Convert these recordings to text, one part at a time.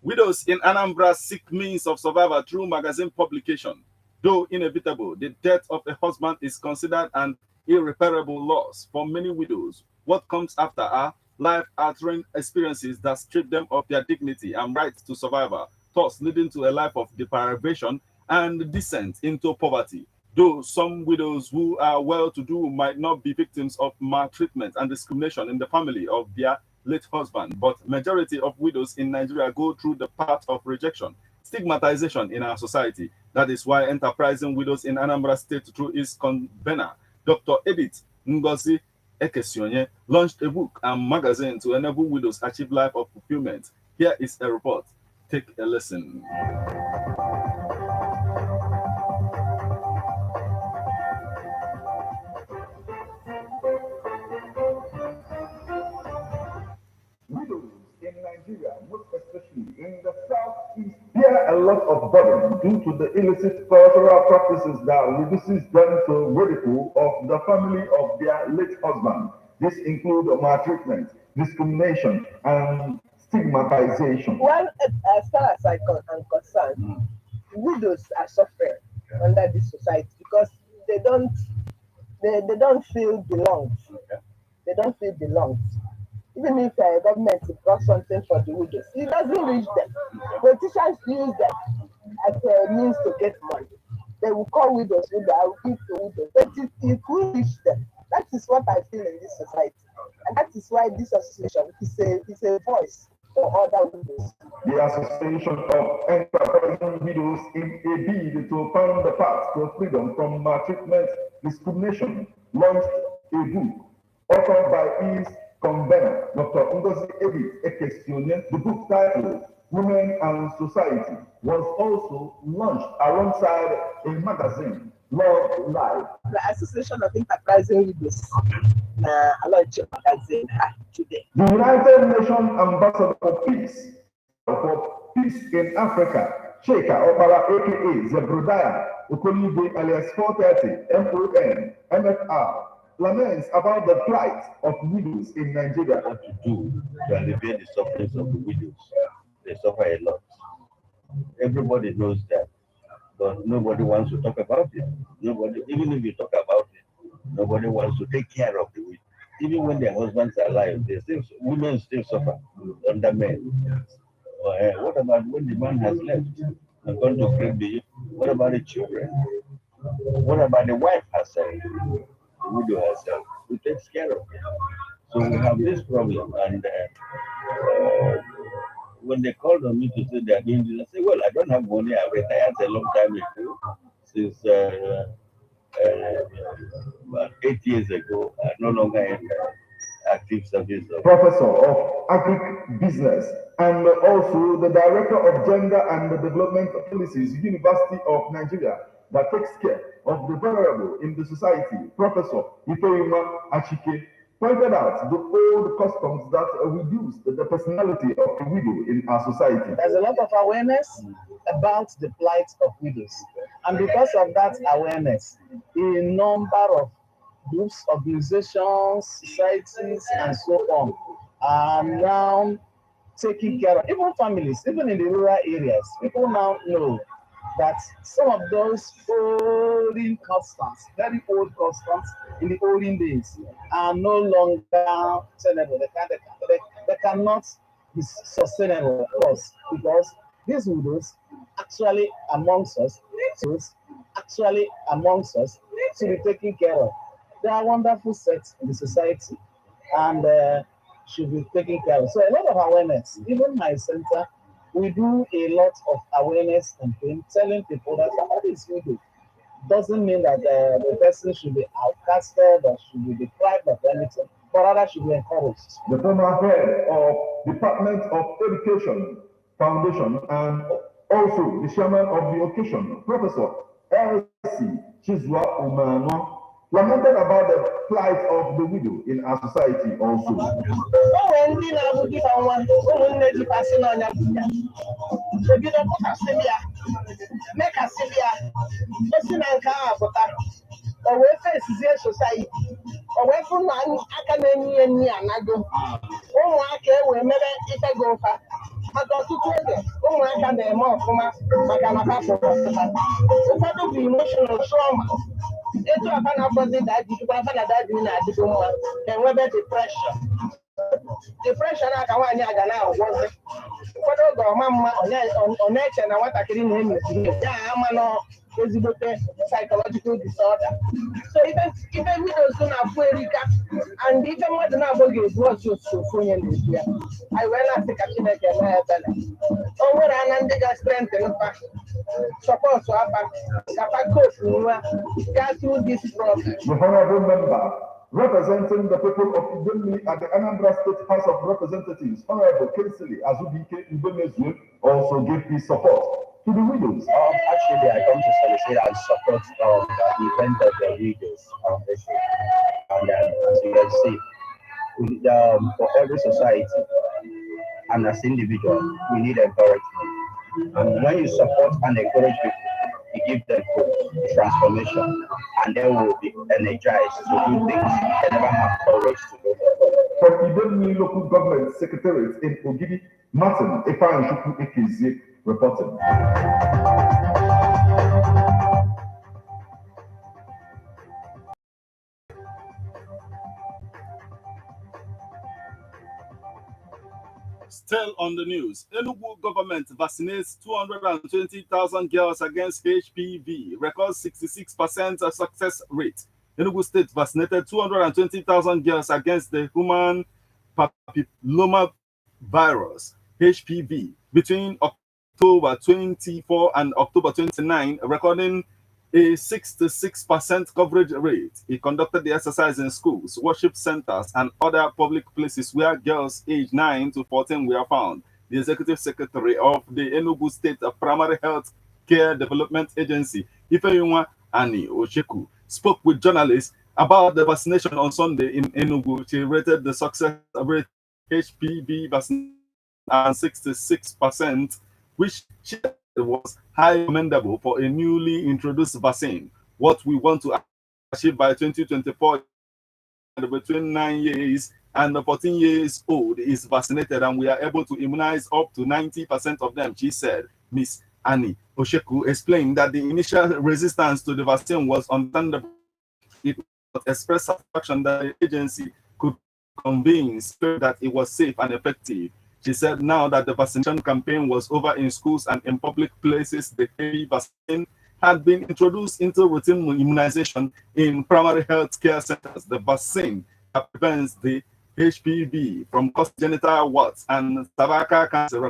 Widows in Anambra seek means of survival through magazine publication. Though inevitable, the death of a husband is considered an irreparable loss for many widows. What comes after are life-altering experiences that strip them of their dignity and right to survival, thus leading to a life of deprivation and descent into poverty. Though some widows who are well-to-do might not be victims of maltreatment and discrimination in the family of their late husband, but majority of widows in Nigeria go through the path of rejection, stigmatization in our society. That is why Enterprising Widows in Anambra State, through its convener, Dr. Edith Ngozi Ekesionye, launched a book and magazine to enable widows achieve life of fulfillment. Here is a report. Take a listen. Widows in Nigeria, most especially in the southeast, bear a lot of burden due to the illicit cultural practices that reduces them to ridicule of the family of their late husband. This includes maltreatment, discrimination, and stigmatization. Well, as far as I'm concerned, widows are suffering under this society because they don't they don't feel belonged. They don't feel belonged. Even if government brought something for the widows, it doesn't reach them. Politicians use them as a means to get money. They will call widows, widow, I will give to widows, but it will reach them. That is what I feel in this society, and that is why this association is a voice for other widows. The Association of Enterprising Widows, in a bid to find the path to freedom from maltreatment, discrimination, launched a book authored by his convener, Dr. Ngozi Edith Ekesionye. The book titled Women and Society was also launched alongside a magazine, Love Live. The Association of Enterprising Widows launched a magazine today. The United Nations Ambassador for Peace in Africa, Sheikha Opala, aka Zebrodaya Okolide alias 430, MON, MFR, laments about the plight of widows in Nigeria. What to do to alleviate the sufferings of the widows? They suffer a lot. Everybody knows that, but nobody wants to talk about it. Nobody, even if you talk about it, nobody wants to take care of the widows. Even when their husbands are alive, women still suffer under men. What about when the man has left and gone to crib the? What about the children? What about the wife herself? The widow herself, who takes care of it? So we have this problem, and when they called on me to say they are doing this, I say, well, I don't have money. I retired a long time ago, since about 8 years ago. I'm no longer in active service. Professor of Agribusiness and also the Director of Gender and Development Policies, University of Nigeria, that takes care of the vulnerable in the society. Professor Ifeoma Achike pointed out the old customs that reduce the personality of the widow in our society. There's a lot of awareness about the plight of widows. And because of that awareness, a number of groups, organizations, societies, and so on are now taking care of, even families, even in the rural areas. People now know that some of those olden customs, very old customs in the olden days, are no longer tenable. They cannot be sustainable for us because these widows actually amongst us, to be taken care of. They are wonderful sets in the society and should be taken care of. So a lot of awareness. Even my center, we do a lot of awareness campaign telling people that what is widow doesn't mean that the person should be outcasted or should be deprived of anything, but rather should be encouraged. The former head of Department of Education Foundation and also the chairman of the occasion, Professor L.C. Chizwa Umano, lamented about the plight of the widow in our society also. maka ọtụtụ oge ụmụaka na-eme ọfụma maka na ha pụrụ ọfụma. Ụfọdụ bụ emotional trauma. Etu aba na-afọzi daji chukwu aba na daji na-adịgo mma enwebe depression. Depression a ka nwaanyị a ga na-agwọzi. Ụfọdụ oge ọma mma ọ na-eche na nwatakịrị na-emeziri ya ama nọ ezigbote psychological disorder. So ife widows na-afụ erika and ife mmadụ na-abụghị ebu ọzọ ofu onye na-ebu ya. Anyị wee na-asị ka Chineke mee ebere. O nwere ana ndị ga-strengthen mfa sọpọtụ afa kapa kofu nwa gaa through this problem. The honorable member representing the people of Idemili at the Anambra State House of Representatives, Honorable Kinsley Azubike Ubemezu, also gave his support to the widows. Actually, I come to solicit and support the event of the widows this year. And as you can see, for every society and as individual, we need encouragement. And when you support and encourage people, you give them hope, transformation, and they will be energized to do things they never have courage to do. From Idemili Local Government Secretariat in Kogi, Martin Efanchukwu Ekezi reporting. Still on the news, Enugu government vaccinates 220,000 girls against HPV, records 66% success rate. Enugu State vaccinated 220,000 girls against the human papilloma virus, HPV, between October 24 and October 29, recording a 66% coverage rate. He conducted the exercise in schools, worship centers, and other public places where girls aged 9 to 14 were found. The executive secretary of the Enugu State Primary Health Care Development Agency, Ifeyinwa Ani Osheku, spoke with journalists about the vaccination on Sunday in Enugu. She rated the success rate HPV vaccination at 66%, which she said was highly commendable for a newly introduced vaccine. What we want to achieve by 2024 between 9 years and 14 years old is vaccinated, and we are able to immunize up to 90% of them, she said. Miss Annie Osheku explained that the initial resistance to the vaccine was understandable. It was expressed satisfaction that the agency could convince that it was safe and effective. She said now that the vaccination campaign was over in schools and in public places, the heavy vaccine had been introduced into routine immunization in primary health care centers. The vaccine that prevents the HPV from causing genital warts and cervical cancer.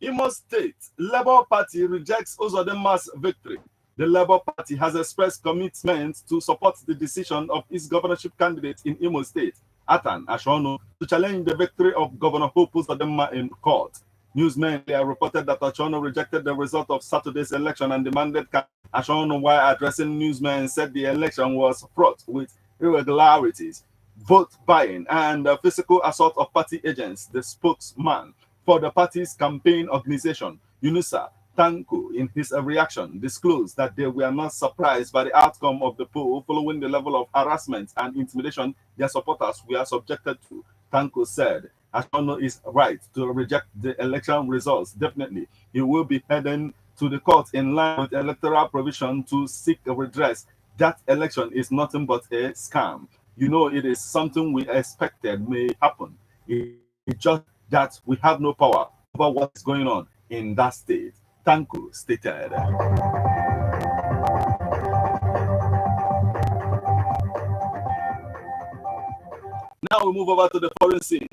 Imo State Labour Party rejects Uzodinma's victory. The Labour Party has expressed commitment to support the decision of its governorship candidate in Imo State, Atan Ashono, to challenge the victory of Governor Hope Uzodinma in court. Newsmen reported that Ashono rejected the result of Saturday's election and demanded Ashono, while addressing newsmen, said the election was fraught with irregularities, vote buying, and physical assault of party agents. The spokesman for the party's campaign organization, UNISA, Tanko, in his reaction, disclosed that they were not surprised by the outcome of the poll following the level of harassment and intimidation their supporters were subjected to. Tanko said, Ashono is right to reject the election results. Definitely, he will be heading to the court in line with electoral provision to seek redress. That election is nothing but a scam. You know, it is something we expected may happen. It's just that we have no power over what's going on in that state, Tanko stated. Now we move over to the foreign scene.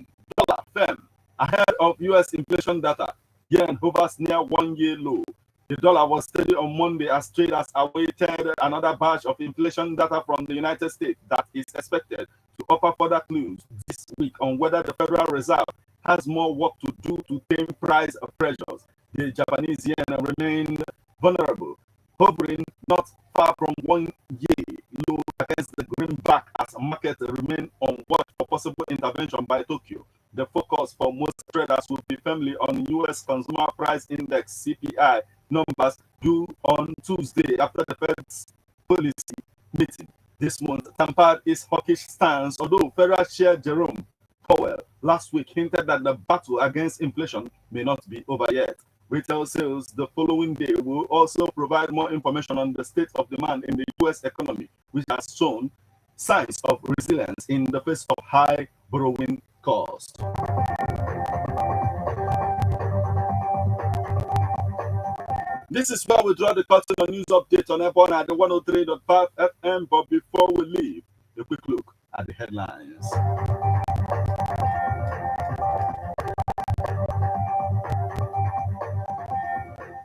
Dollar firm ahead of U.S. inflation data. Yen hovers near 1 year low. The dollar was steady on Monday as traders awaited another batch of inflation data from the United States that is expected to offer further clues this week on whether the Federal Reserve has more work to do to tame price pressures. The Japanese yen remained vulnerable, hovering not far from 1 year low against the greenback as markets remain on watch for possible intervention by Tokyo. The focus for most traders will be firmly on U.S. Consumer Price Index (CPI) numbers due on Tuesday after the Fed's policy meeting this month tempered its hawkish stance, although Federal Chair Jerome Powell last week hinted that the battle against inflation may not be over yet. Retail sales the following day will also provide more information on the state of demand in the U.S. economy, which has shown signs of resilience in the face of high borrowing costs. This is where we draw the curtain on news update on Ebon at the 103.5 FM. But before we leave, a quick look at the headlines.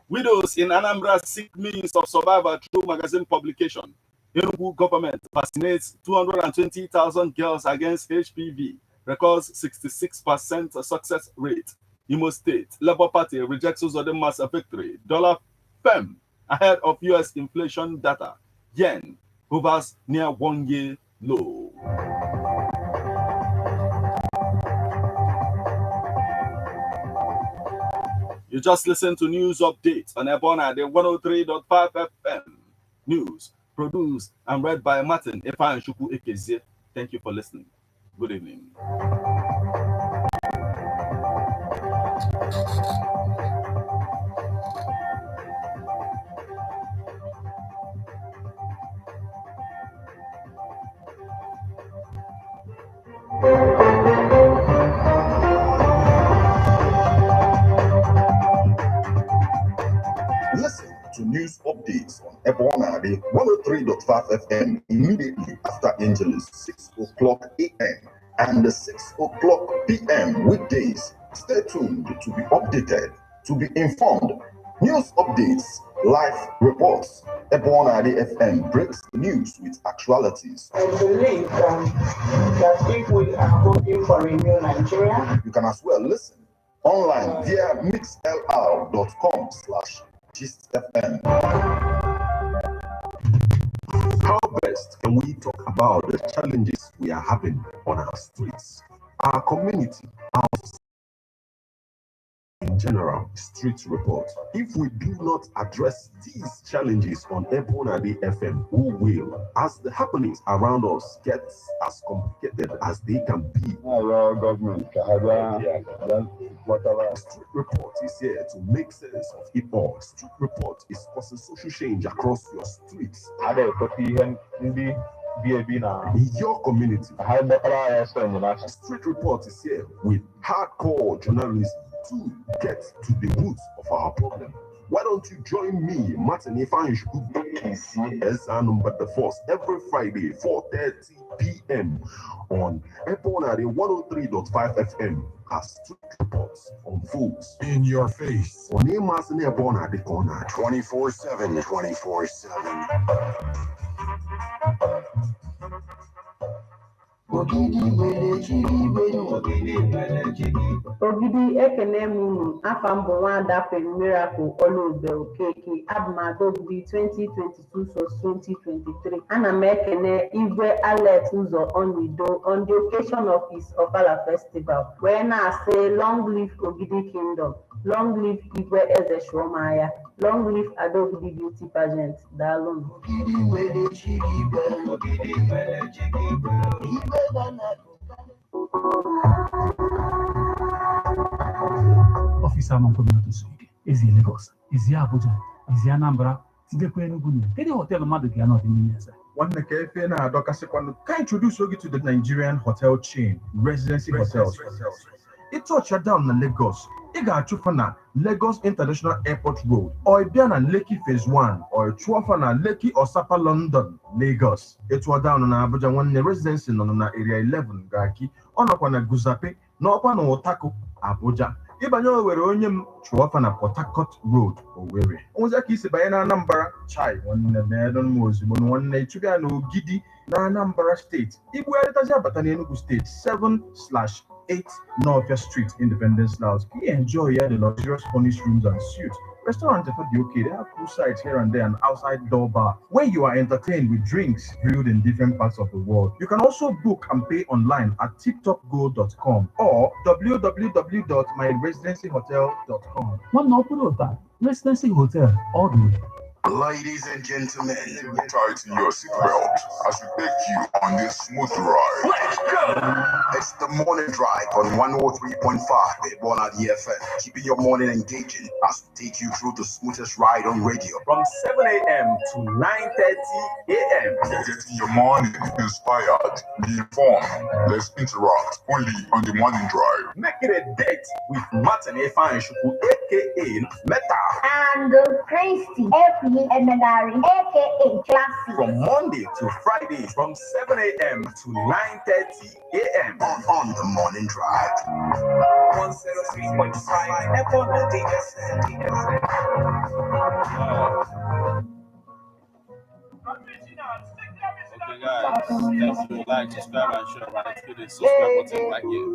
Widows in Anambra seek means of survival through magazine publication. Enugu government vaccinates 220,000 girls against HPV, records 66% success rate. Imo State Labour Party rejects Uzodinma's victory. Dollar firm ahead of US inflation data. Yen hovers near 1 year low. You just listened to news updates on Ebona, the 103.5 FM. News produced and read by Martin Efa and Shuku Ekezie. Thank you for listening. Good evening. Listen to news updates on Ebona, the 103.5 FM immediately after Angelus, 6 o'clock a.m. and 6 o'clock p.m. weekdays. Stay tuned to be updated, to be informed. News updates, live reports. Ebona, the FM breaks the news with actualities. I believe that if we are hoping for a new Nigeria, you can as well listen online via mixlr.com/GistFM. How best can we talk about the challenges we are having on our streets, our community, our in general, street report? If we do not address these challenges on Ebona FM, who will, as the happenings around us get as complicated as they can be? Our government, whatever. Street report is here to make sense of it all. Street report is causing social change across your streets. In your community. Street report is here with hardcore journalism to get to the roots of our problem. Why don't you join me, Martin Efa as our number the force every Friday, 4:30 p.m. on Ebona 103.5 FM as Street Reports unfolds in your face. On Emas and Ebona the corner 24/7, 24/7. Ogidi ekene munu afam bụ nwada Miracle Olube Okeke abụmada Ogidi 2022/2023. Ana m ekene Igwe Alex Ụzọ Onido on the occasion of his Ofala Festival, wee na-asị long live Ogidi Kingdom, long live Igwe Eze Shomaya, long live Adogidi Beauty Pageant. Daalụ. Officer Mankominatus, is he Lagos? Is he Abuja? Is he Anambra? Tidekwe Enugu? Any hotel mother cannot mean yes. One Kefe na Dokasekwano can introduce you to the Nigerian hotel chain, Residency Hotels. It's all shut down in Lagos. You got to Lagos International Airport Road, or Ibiana Lekki Phase 1, or Chuafana Lekki or Sapa London, Lagos. It was down on Abuja one residency on area 11 Gaki, on Akwana Guzape, no upon Otako, Abuja. Ibanyo were only Chuafana Port Harcourt Road, or Weary. Ozaki Sibayana number, Chai, one Medon Mosibon, one Nature Gidi, Nanambara State. If we are at Enugu State, 7/8 North Street, Independence House. We enjoy the luxurious furnished rooms and suites. Restaurants are okay. They have poolsides here and there and outside door bar where you are entertained with drinks brewed in different parts of the world. You can also book and pay online at tiptopgo.com or www.myresidencyhotel.com. One open hotel, Residency Hotel, all the way. Ladies and gentlemen, tighten your seatbelt as we take you on this smooth ride. Let's go! It's the morning drive on 103.5 Ebola DFM, keeping your morning engaging as we take you through the smoothest ride on radio. From 7 a.m. to 9:30 a.m. Getting your morning inspired, be informed. Let's interact only on the morning drive. Make it a date with Martin Efanshuku, aka Meta. And Christy, FEMNR, aka Classy. From Monday to Friday, from 7 a.m. to 9:30 a.m. On the morning drive. 103.5 Ebola DFM. Okay, guys, thanks for like, subscribe, and share. Right, hit the subscribe button right here.